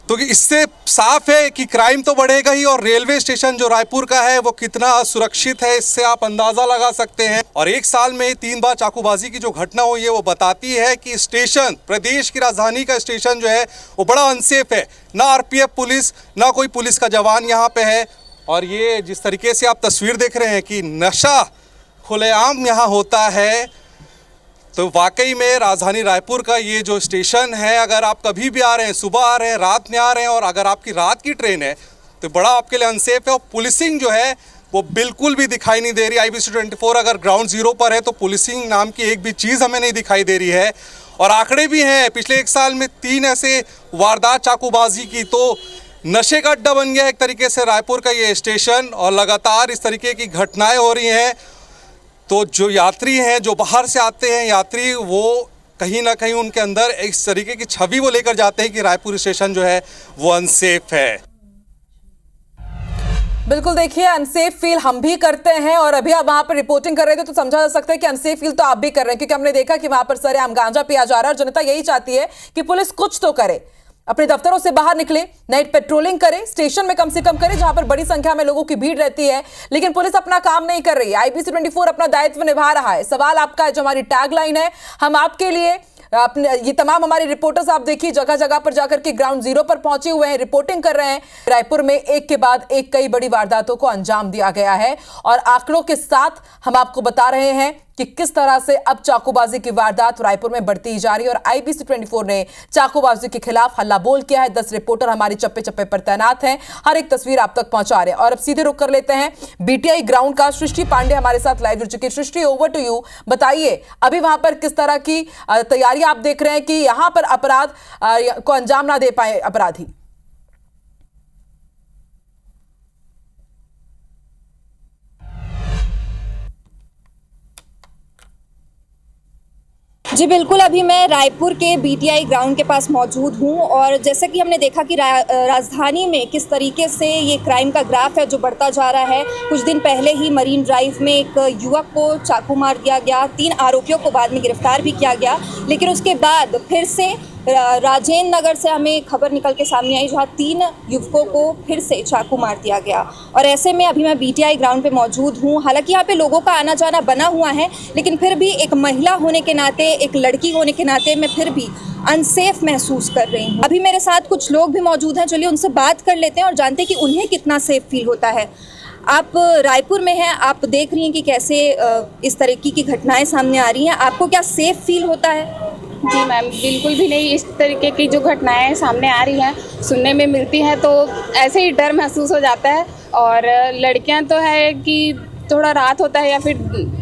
तो इससे साफ है कि क्राइम तो बढ़ेगा ही। और रेलवे स्टेशन जो रायपुर का है वो कितना असुरक्षित है, इससे आप अंदाज़ा लगा सकते हैं। और 1 साल में 3 बार चाकूबाजी की जो घटना हुई है वो बताती है कि स्टेशन, प्रदेश की राजधानी का स्टेशन जो है वो बड़ा अनसेफ है। ना आरपीएफ पुलिस, ना कोई पुलिस का जवान यहाँ पे है। और ये जिस तरीके से आप तस्वीर देख रहे हैं कि नशा खुलेआम यहाँ होता है, तो वाकई में राजधानी रायपुर का ये जो स्टेशन है, अगर आप कभी भी आ रहे हैं, सुबह आ रहे हैं, रात में आ रहे हैं, और अगर आपकी रात की ट्रेन है तो बड़ा आपके लिए अनसेफ है। और पुलिसिंग जो है वो बिल्कुल भी दिखाई नहीं दे रही। IBC 24 अगर ग्राउंड जीरो पर है तो पुलिसिंग नाम की एक भी चीज़ हमें नहीं दिखाई दे रही है। और आंकड़े भी हैं, पिछले 1 साल में 3 ऐसे वारदात चाकूबाजी की, तो नशे का अड्डा बन गया एक तरीके से रायपुर का ये स्टेशन। और लगातार इस तरीके की घटनाएं हो रही हैं, तो जो यात्री हैं, जो बाहर से आते हैं यात्री, वो कहीं ना कहीं उनके अंदर इस तरीके की छवि वो लेकर जाते हैं कि रायपुर स्टेशन जो है वो अनसेफ है।
बिल्कुल, देखिए अनसेफ फील हम भी करते हैं, और अभी आप वहां पर रिपोर्टिंग कर रहे थे तो समझा जा सकता है कि अनसेफ फील तो आप भी कर रहे हैं, क्योंकि हमने देखा कि वहां पर सरेआम गांजा पिया जा रहा है। और जनता यही चाहती है कि पुलिस कुछ तो करे, अपने दफ्तरों से बाहर निकले, नाइट पेट्रोलिंग करे, स्टेशन में कम से कम करे जहां पर बड़ी संख्या में लोगों की भीड़ रहती है। लेकिन पुलिस अपना काम नहीं कर रही है। IBC 24 अपना दायित्व निभा रहा है। सवाल आपका है, जो हमारी टैगलाइन है, हम आपके लिए अपने ये तमाम हमारे रिपोर्टर्स आप देखिए जगह जगह पर जाकर के ग्राउंड जीरो पर पहुंचे हुए हैं, रिपोर्टिंग कर रहे हैं। रायपुर में एक के बाद एक कई बड़ी वारदातों को अंजाम दिया गया है, और आंकड़ों के साथ हम आपको बता रहे हैं कि किस तरह से अब चाकूबाजी की वारदात रायपुर में बढ़ती जा रही है। और IBC 24 ने चाकूबाजी के खिलाफ हल्ला बोल किया है। 10 रिपोर्टर हमारे चप्पे चप्पे पर तैनात हैं, हर एक तस्वीर आप तक पहुंचा रहे हैं। और अब सीधे रुक कर लेते हैं BTI ग्राउंड का। सृष्टि पांडे हमारे साथ लाइव जुड़ चुकी। सृष्टि, ओवर टू यू। बताइए अभी वहां पर किस तरह की तैयारी आप देख रहे हैं कि यहां पर अपराध को अंजाम ना दे पाए अपराधी।
जी बिल्कुल, अभी मैं रायपुर के BTI ग्राउंड के पास मौजूद हूँ। और जैसा कि हमने देखा कि राजधानी में किस तरीके से ये क्राइम का ग्राफ है जो बढ़ता जा रहा है। कुछ दिन पहले ही मरीन ड्राइव में एक युवक को चाकू मार दिया गया, 3 आरोपियों को बाद में गिरफ्तार भी किया गया। लेकिन उसके बाद फिर से राजेंद्र नगर से हमें खबर निकल के सामने आई, जहाँ 3 युवकों को फिर से चाकू मार दिया गया। और ऐसे में अभी मैं BTI ग्राउंड पे मौजूद हूँ। हालांकि यहाँ पे लोगों का आना जाना बना हुआ है, लेकिन फिर भी एक महिला होने के नाते, एक लड़की होने के नाते मैं फिर भी अनसेफ महसूस कर रही हूँ। अभी मेरे साथ कुछ लोग भी मौजूद हैं, चलिए उनसे बात कर लेते हैं और जानते हैं कि उन्हें कितना सेफ फील होता है। आप रायपुर में हैं, आप देख रही हैं कि कैसे इस तरीके की घटनाएं सामने आ रही हैं, आपको क्या सेफ फील होता है?
जी मैम, बिल्कुल भी नहीं। इस तरीके की जो घटनाएं सामने आ रही हैं, सुनने में मिलती हैं, तो ऐसे ही डर महसूस हो जाता है। और लड़कियां तो है कि थोड़ा रात होता है या फिर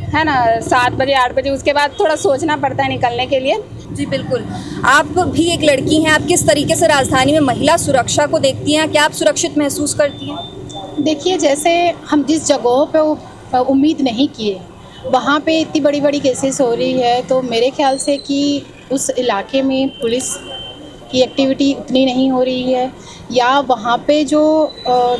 है ना 7 बजे 8 बजे, उसके बाद थोड़ा सोचना पड़ता है निकलने के लिए।
जी बिल्कुल, आप भी एक लड़की हैं, आप किस तरीके से राजधानी में महिला सुरक्षा को देखती हैं? क्या आप सुरक्षित महसूस करती हैं?
देखिए, जैसे हम जिस जगहों पे उम्मीद नहीं किए वहाँ पे इतनी बड़ी बड़ी केसेस हो रही है, तो मेरे ख्याल से कि उस इलाके में पुलिस की एक्टिविटी उतनी नहीं हो रही है, या वहाँ पे जो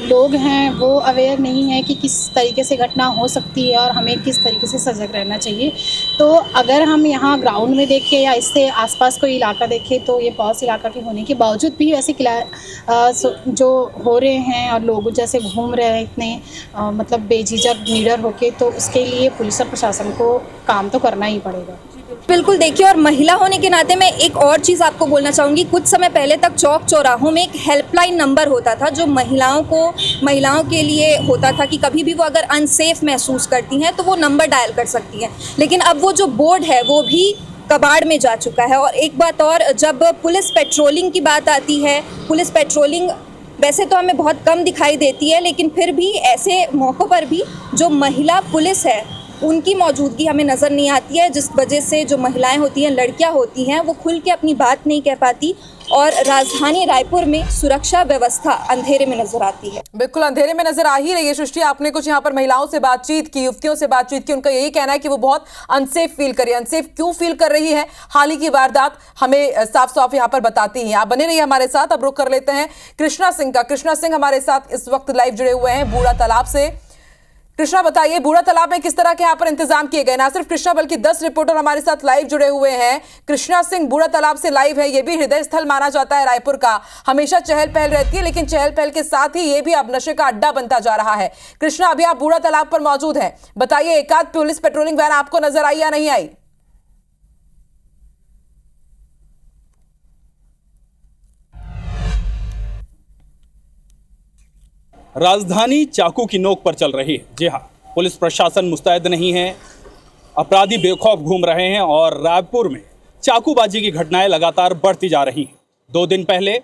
लोग हैं वो अवेयर नहीं है कि किस तरीके से घटना हो सकती है और हमें किस तरीके से सजग रहना चाहिए। तो अगर हम यहाँ ग्राउंड में देखें या इससे आसपास कोई इलाका देखें, तो ये पॉस इलाका के होने के बावजूद भी ऐसे जो हो रहे हैं और लोग जैसे घूम रहे हैं इतने मतलब बेझिझक निडर होके, तो उसके लिए पुलिस और प्रशासन को काम तो करना ही पड़ेगा।
बिल्कुल, देखिए, और महिला होने के नाते मैं एक और चीज़ आपको बोलना चाहूँगी। कुछ समय पहले तक चौक चौराहों में एक हेल्पलाइन नंबर होता था जो महिलाओं के लिए होता था कि कभी भी वो अगर अनसेफ महसूस करती हैं तो वो नंबर डायल कर सकती हैं। लेकिन अब वो जो बोर्ड है वो भी कबाड़ में जा चुका है। और एक बात और, जब पुलिस पेट्रोलिंग की बात आती है, पुलिस पेट्रोलिंग वैसे तो हमें बहुत कम दिखाई देती है, लेकिन फिर भी ऐसे मौक़ों पर भी जो महिला पुलिस है उनकी मौजूदगी हमें नज़र नहीं आती है, जिस वजह से जो महिलाएं होती हैं, लड़कियां होती हैं, वो खुल के अपनी बात नहीं कह पाती और राजधानी रायपुर में सुरक्षा व्यवस्था अंधेरे में नजर आती है।
बिल्कुल अंधेरे में नजर आ ही रही है। सृष्टि, आपने कुछ यहाँ पर महिलाओं से बातचीत की, युवतियों से बातचीत की, उनका यही कहना है कि वो बहुत अनसेफ फील कर रही है। अनसेफ क्यों फील कर रही है, हाल ही की वारदात हमें साफ साफ यहाँ पर बताती हैं। आप बने रहिए हमारे साथ। अब रुख कर लेते हैं कृष्णा सिंह का। कृष्णा सिंह हमारे साथ इस वक्त लाइव जुड़े हुए हैं बूढ़ा तालाब से। कृष्णा, बताइए बूढ़ा तालाब में किस तरह के यहाँ पर इंतजाम किए गए? ना सिर्फ कृष्णा बल्कि 10 रिपोर्टर हमारे साथ लाइव जुड़े हुए हैं। कृष्णा सिंह बूढ़ा तालाब से लाइव है। ये भी हृदय स्थल माना जाता है रायपुर का, हमेशा चहल पहल रहती है, लेकिन चहल पहल के साथ ही ये भी अब नशे का अड्डा बनता जा रहा है। कृष्णा, अभी आप बूढ़ा तालाब पर मौजूद हैं, बताइए एकाध पुलिस पेट्रोलिंग वैन आपको नजर आई या नहीं आई?
राजधानी चाकू की नोक पर चल रही है। जी हाँ, पुलिस प्रशासन मुस्तैद नहीं है, अपराधी बेखौफ घूम रहे हैं और रायपुर में चाकूबाजी की घटनाएं लगातार बढ़ती जा रही हैं। 2 दिन पहले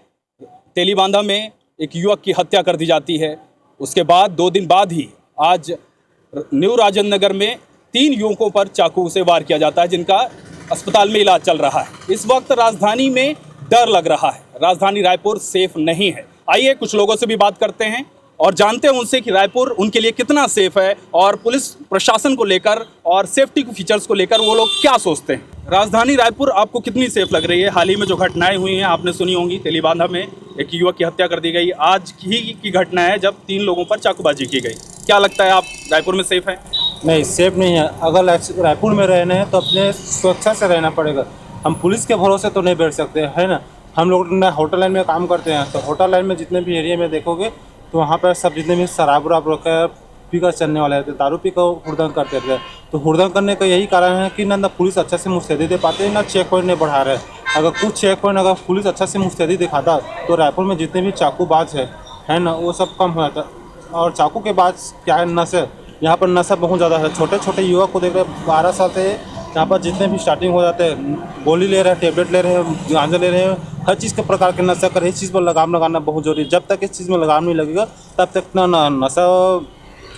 तेलीबांधा में एक युवक की हत्या कर दी जाती है, उसके बाद 2 दिन बाद ही आज न्यू राजेंद्र नगर में 3 युवकों पर चाकू से वार किया जाता है, जिनका अस्पताल में इलाज चल रहा है। इस वक्त राजधानी में डर लग रहा है, राजधानी रायपुर सेफ नहीं है। आइए कुछ लोगों से भी बात करते हैं और जानते हैं उनसे कि रायपुर उनके लिए कितना सेफ है और पुलिस प्रशासन को लेकर और सेफ्टी फीचर्स को लेकर वो लोग क्या सोचते हैं। राजधानी रायपुर आपको कितनी सेफ लग रही है? हाल ही में जो घटनाएं हुई हैं आपने सुनी होंगी, तेलीबांधा में एक युवक की हत्या कर दी गई, आज ही की घटना है जब 3 लोगों पर चाकूबाजी की गई। क्या लगता है, आप रायपुर में सेफ है?
नहीं, सेफ नहीं है। अगर रायपुर में रहना है तो अपने सुरक्षा से रहना पड़ेगा। हम पुलिस के भरोसे तो नहीं बैठ सकते, है ना। हम लोग ना होटल लाइन में काम करते हैं, तो होटल लाइन में जितने भी एरिया में देखोगे तो वहाँ पर सब जितने भी शराब वराब रखा पीकर चलने वाले थे, दारू पी कर हुड़दंग करते थे। तो हुड़दंग करने का यही कारण है कि ना पुलिस अच्छा से मुस्तैदी दे पाते हैं, ना चेक पॉइंट नहीं बढ़ा रहे। अगर कुछ चेक पॉइंट अगर पुलिस अच्छा से मुस्तैदी दिखाता तो रायपुर में जितने भी चाकूबाज है ना, वो सब कम हो जाता। और चाकू के बाद क्या है, नशे, यहाँ पर नशा बहुत ज़्यादा है। छोटे छोटे युवक को देख रहे 12 साल से यहाँ पर जितने भी स्टार्टिंग हो जाते हैं, गोली ले रहे हैं, टेबलेट ले रहे हैं, गांजा ले रहे हैं, हर चीज़ के प्रकार के नशा कर, इस चीज़ पर लगाम लगाना बहुत जरूरी है। जब तक इस चीज़ में लगाम नहीं लगेगा तब तक ना नशा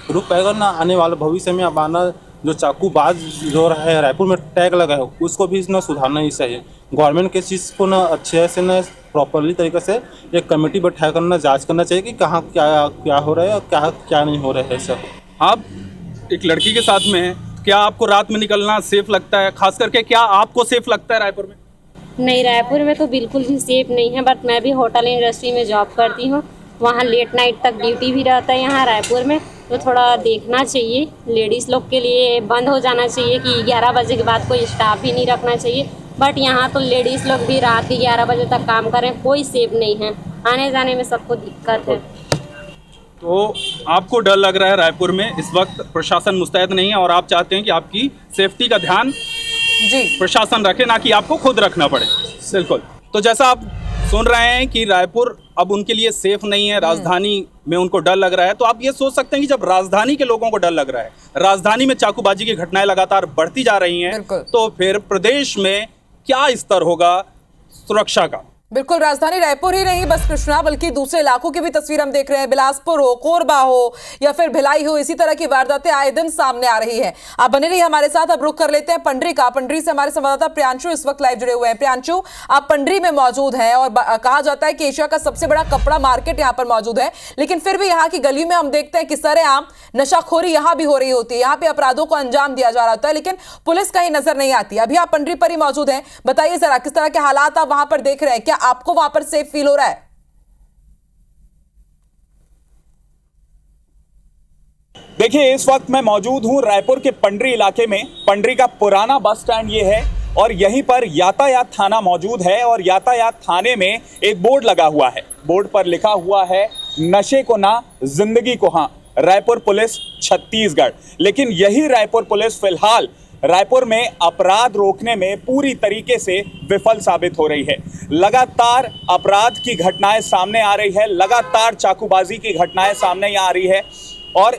रुक पाएगा, ना आने वाले भविष्य में अब आना जो चाकूबाज जो रहा है रायपुर में टैग लगा है उसको भी ना सुधारना ही चाहिए। गवर्नमेंट के चीज़ को ना अच्छे से ना प्रॉपरली तरीके से एक कमेटी बैठा कर ना जाँच करना चाहिए कि कहाँ क्या हो रहा है और क्या नहीं हो रहा है। सब
आप एक लड़की के साथ में हैं, क्या आपको रात में निकलना सेफ लगता है? खास करके क्या आपको सेफ लगता है रायपुर में?
नहीं, रायपुर में तो बिल्कुल भी सेफ नहीं है। बट मैं भी होटल इंडस्ट्री में जॉब करती हूँ, वहाँ लेट नाइट तक ड्यूटी भी रहता है यहाँ रायपुर में, तो थोड़ा देखना चाहिए। लेडीज़ लोग के लिए बंद हो जाना चाहिए कि 11 बजे के बाद कोई स्टाफ भी नहीं रखना चाहिए। बट यहाँ तो लेडीज़ लोग भी रात के 11 बजे तक काम करें, कोई सेफ नहीं है, आने जाने में सबको दिक्कत है।
तो आपको डर लग रहा है रायपुर में, इस वक्त प्रशासन मुस्तैद नहीं है और आप चाहते हैं कि आपकी सेफ्टी का ध्यान जी प्रशासन रखे, ना कि आपको खुद रखना पड़े। बिल्कुल। तो जैसा आप सुन रहे हैं कि रायपुर अब उनके लिए सेफ नहीं है, राजधानी में उनको डर लग रहा है, तो आप ये सोच सकते हैं कि जब राजधानी के लोगों को डर लग रहा है, राजधानी में चाकूबाजी की घटनाएं लगातार बढ़ती जा रही हैं, तो फिर प्रदेश में क्या स्तर होगा सुरक्षा का।
बिल्कुल, राजधानी रायपुर ही नहीं बस कृष्णा, बल्कि दूसरे इलाकों की भी तस्वीर हम देख रहे हैं। बिलासपुर हो, कोरबा हो या फिर भिलाई हो, इसी तरह की वारदातें आए दिन सामने आ रही हैं। आप बने रहिए हमारे साथ। अब रुख कर लेते हैं पंडरी का। पंडरी से हमारे संवाददाता प्रियांशु इस वक्त लाइव जुड़े हुए हैं। प्रियांशु, आप पंडरी में मौजूद हैं और कहा जाता है कि एशिया का सबसे बड़ा कपड़ा मार्केट यहाँ पर मौजूद है, लेकिन फिर भी यहाँ की गली में हम देखते हैं कि सरेआम नशाखोरी यहाँ भी हो रही होती है, यहाँ पे अपराधों को अंजाम दिया जा रहा होता है, लेकिन पुलिस कहीं नजर नहीं आती। अभी आप पंडरी पर ही मौजूद हैं, बताइए जरा किस तरह के हालात आप वहां पर देख रहे हैं, क्या आपको वहां पर सेफ फील हो रहा है?
देखिए, इस वक्त मैं मौजूद हूं रायपुर के पंडरी इलाके में। पंडरी का पुराना बस स्टैंड ये है और यहीं पर यातायात थाना मौजूद है और यातायात थाने में एक बोर्ड लगा हुआ है। बोर्ड पर लिखा हुआ है नशे को ना, जिंदगी को हां, रायपुर पुलिस छत्तीसगढ़। लेकिन यही रायपुर पुलिस फिलहाल रायपुर में अपराध रोकने में पूरी तरीके से विफल साबित हो रही है। लगातार अपराध की घटनाएं सामने आ रही है, लगातार चाकूबाजी की घटनाएं सामने आ रही है और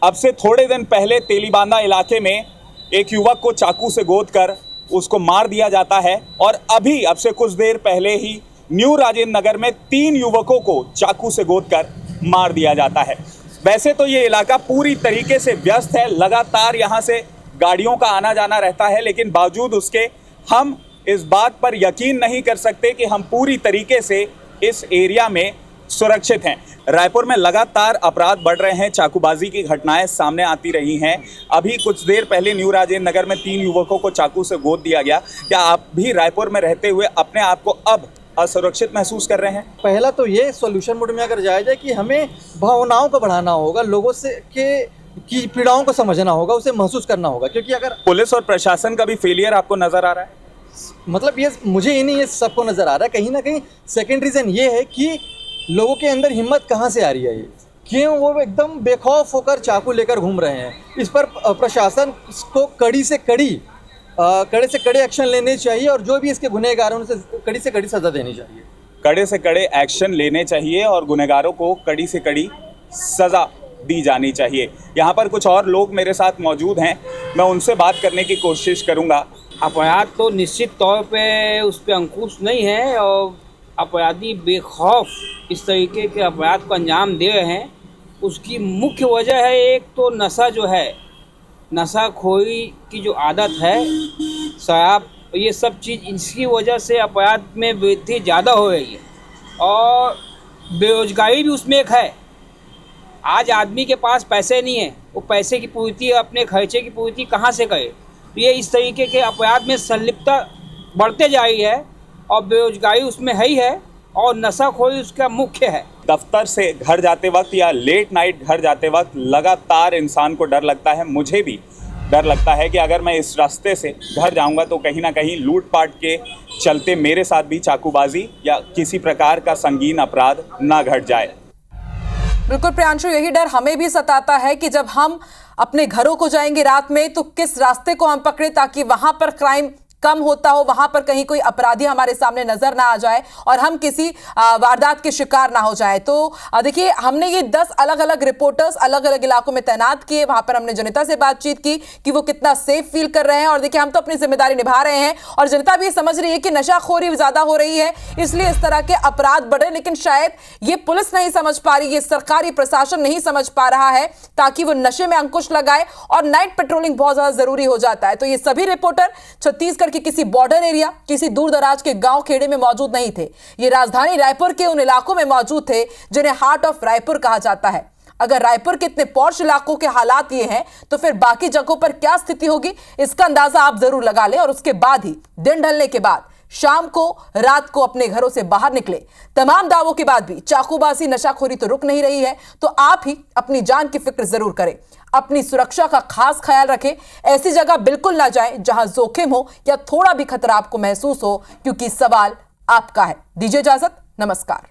अब से थोड़े दिन पहले तेलीबांधा इलाके में एक युवक को चाकू से गोदकर उसको मार दिया जाता है और अभी अब से कुछ देर पहले ही न्यू राजेंद्र नगर में 3 युवकों को चाकू से गोदकर मार दिया जाता है। वैसे तो ये इलाका पूरी तरीके से व्यस्त है, लगातार यहाँ से गाड़ियों का आना जाना रहता है, लेकिन बावजूद उसके हम इस बात पर यकीन नहीं कर सकते कि हम पूरी तरीके से इस एरिया में सुरक्षित हैं। रायपुर में लगातार अपराध बढ़ रहे हैं, चाकूबाजी की घटनाएं सामने आती रही हैं। अभी कुछ देर पहले न्यू राजेंद्र नगर में 3 युवकों को चाकू से गोद दिया गया। क्या आप भी रायपुर में रहते हुए अपने आप को अब असुरक्षित महसूस कर रहे हैं?
पहला तो ये सॉल्यूशन मोड में अगर जाया जाए कि हमें भावनाओं को बढ़ाना होगा, लोगों से की पीड़ाओं को समझना होगा, उसे महसूस करना होगा, क्योंकि अगर
पुलिस और प्रशासन का भी फेलियर आपको नजर आ रहा है?
मतलब ये मुझे ही नहीं, ये सबको नजर आ रहा है। कहीं ना कहीं सेकेंड रीजन ये है कि लोगों के अंदर हिम्मत कहाँ से आ रही है, ये क्यों वो एकदम बेखौफ होकर चाकू लेकर घूम रहे हैं। इस पर प्रशासन को कड़े से कड़े एक्शन लेने चाहिए और जो भी इसके गुनहगार हैं उनसे कड़ी से कड़ी सजा देनी चाहिए।
कड़े से कड़े एक्शन लेने चाहिए और गुनहगारों को कड़ी से कड़ी सजा दी जानी चाहिए। यहाँ पर कुछ और लोग मेरे साथ मौजूद हैं, मैं उनसे बात करने की कोशिश करूँगा।
अपराध तो निश्चित तौर पे उस पर अंकुश नहीं है और अपराधी बेखौफ इस तरीके के अपराध को अंजाम दे रहे हैं। उसकी मुख्य वजह है एक तो नशा जो है, नशाखोरी की जो आदत है, शराब, ये सब चीज़, इसकी वजह से अपराध में वृद्धि ज़्यादा हो रही है और बेरोजगारी भी उसमें एक है। आज आदमी के पास पैसे नहीं है, वो पैसे की पूर्ति, अपने खर्चे की पूर्ति कहाँ से करे। तो ये इस तरीके के अपराध में संलिप्तता बढ़ते जा रही है और बेरोजगारी उसमें है ही है और नशाखोरी उसका मुख्य है।
दफ्तर से घर जाते वक्त या लेट नाइट घर जाते वक्त लगातार इंसान को डर लगता है। मुझे भी डर लगता है कि अगर मैं इस रास्ते से घर जाऊंगा तो कहीं ना कहीं लूटपाट के चलते मेरे साथ भी चाकूबाजी या किसी प्रकार का संगीन अपराध ना घट जाए।
बिल्कुल प्रियांशु, यही डर हमें भी सताता है कि जब हम अपने घरों को जाएंगे रात में तो किस रास्ते को हम पकड़े ताकि वहां पर क्राइम कम होता हो, वहां पर कहीं कोई अपराधी हमारे सामने नजर ना आ जाए और हम किसी वारदात के शिकार ना हो जाए। तो देखिए, हमने ये 10 अलग अलग रिपोर्टर्स अलग अलग इलाकों में तैनात किए, वहां पर हमने जनता से बातचीत की कि वो कितना सेफ फील कर रहे हैं और देखिए हम तो अपनी जिम्मेदारी निभा रहे हैं और जनता भी समझ रही है कि नशाखोरी ज्यादा हो रही है, इसलिए इस तरह के अपराध बढ़े। लेकिन शायद ये पुलिस नहीं समझ पा रही, ये सरकारी प्रशासन नहीं समझ पा रहा है ताकि वो नशे में अंकुश लगाए और नाइट पेट्रोलिंग बहुत ज्यादा जरूरी हो जाता है। तो ये सभी रिपोर्टर छत्तीसगढ़ कि किसी बॉर्डर एरिया, किसी दूर दराज के गांव खेड़े में मौजूद नहीं थे, ये राजधानी रायपुर के उन इलाकों में मौजूद थे जिन्हें हार्ट ऑफ रायपुर कहा जाता है। अगर रायपुर के इतने पॉश इलाकों के हालात ये हैं तो फिर बाकी जगहों पर क्या स्थिति होगी, इसका अंदाजा आप जरूर लगा लें और उसके बाद ही दिन ढलने के बाद शाम को, रात को अपने घरों से बाहर निकले। तमाम दावों के बाद भी चाकूबाजी, नशाखोरी तो रुक नहीं रही है, तो आप ही अपनी जान की फिक्र जरूर करें, अपनी सुरक्षा का खास ख्याल रखें। ऐसी जगह बिल्कुल ना जाएं जहां जोखिम हो या थोड़ा भी खतरा आपको महसूस हो, क्योंकि सवाल आपका है। दीजिए इजाजत, नमस्कार।